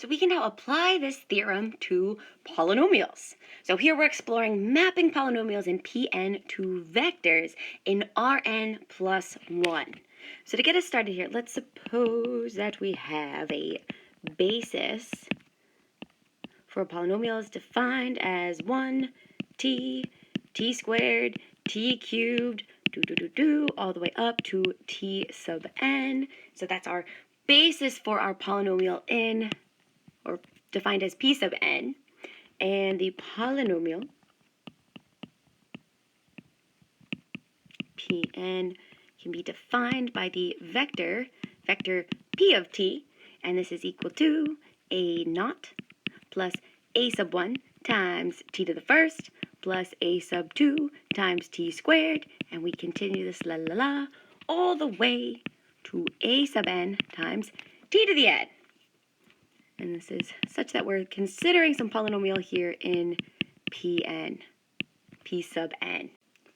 So we can now apply this theorem to polynomials. So here we're exploring mapping polynomials in Pn to vectors in Rn plus 1. So to get us started here, let's suppose that we have a basis for polynomials defined as 1t, t squared, t cubed, all the way up to t sub n. So that's our basis for our polynomial in, or defined as p sub n, and the polynomial Pn can be defined by the vector p of t, and this is equal to a naught plus a sub 1 times t to the first plus a sub 2 times t squared, and we continue this all the way to a sub n times t to the n. And this is such that we're considering some polynomial here in Pn, p sub n.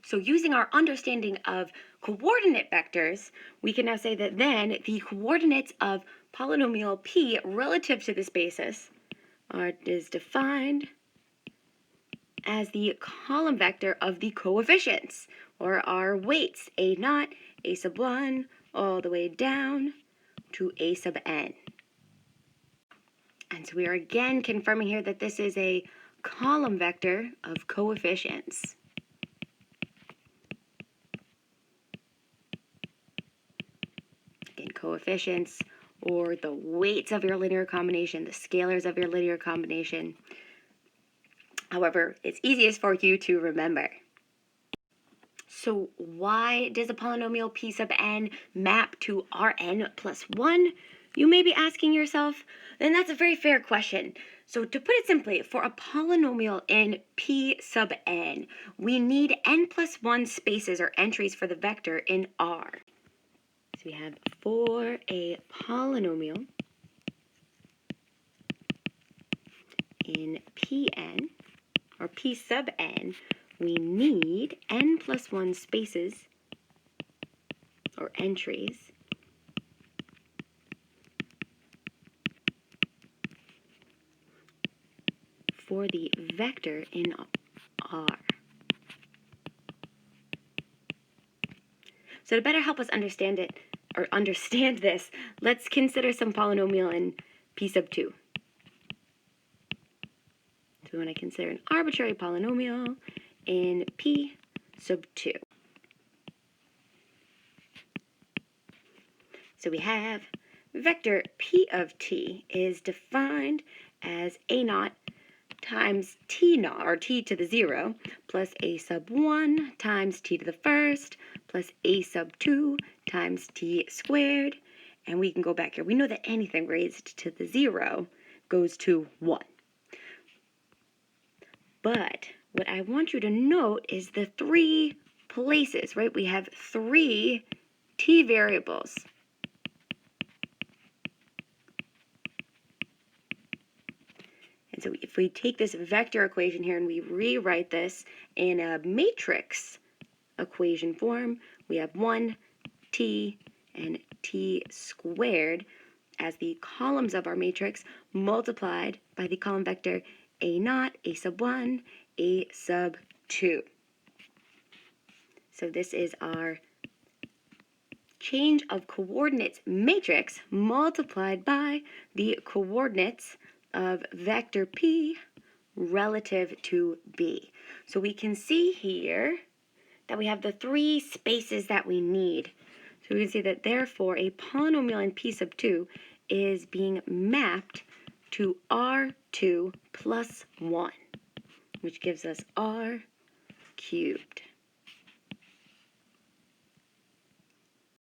So using our understanding of coordinate vectors, we can now say that then the coordinates of polynomial p relative to this basis is defined as the column vector of the coefficients, or our weights, a naught, a sub 1, all the way down to a sub n. And so we are again confirming here that this is a column vector of coefficients. Again, coefficients, or the weights of your linear combination, the scalars of your linear combination. However, it's easiest for you to remember. So why does a polynomial p sub n map to Rn plus 1? You may be asking yourself, and that's a very fair question. So to put it simply, for a polynomial in p sub n, we need n plus 1 spaces or entries for the vector in R. So we have for a polynomial in Pn, or p sub n, we need n plus 1 spaces or entries for the vector in R. So to better help us understand this, let's consider some polynomial in p sub 2. So we want to consider an arbitrary polynomial in p sub 2. So we have vector p of t is defined as a naught times t naught, or t to the 0, plus a sub 1 times t to the first, plus a sub 2 times t squared. And we can go back here. We know that anything raised to the 0 goes to 1. But what I want you to note is the 3 places, right? We have 3 t variables. And so if we take this vector equation here and we rewrite this in a matrix equation form, we have 1t and t squared as the columns of our matrix multiplied by the column vector a naught, a sub 1, a sub 2. So this is our change of coordinates matrix multiplied by the coordinates of vector p relative to b. So we can see here that we have the 3 spaces that we need. So we can see that therefore a polynomial in p sub 2 is being mapped to R2 plus 1, which gives us R cubed.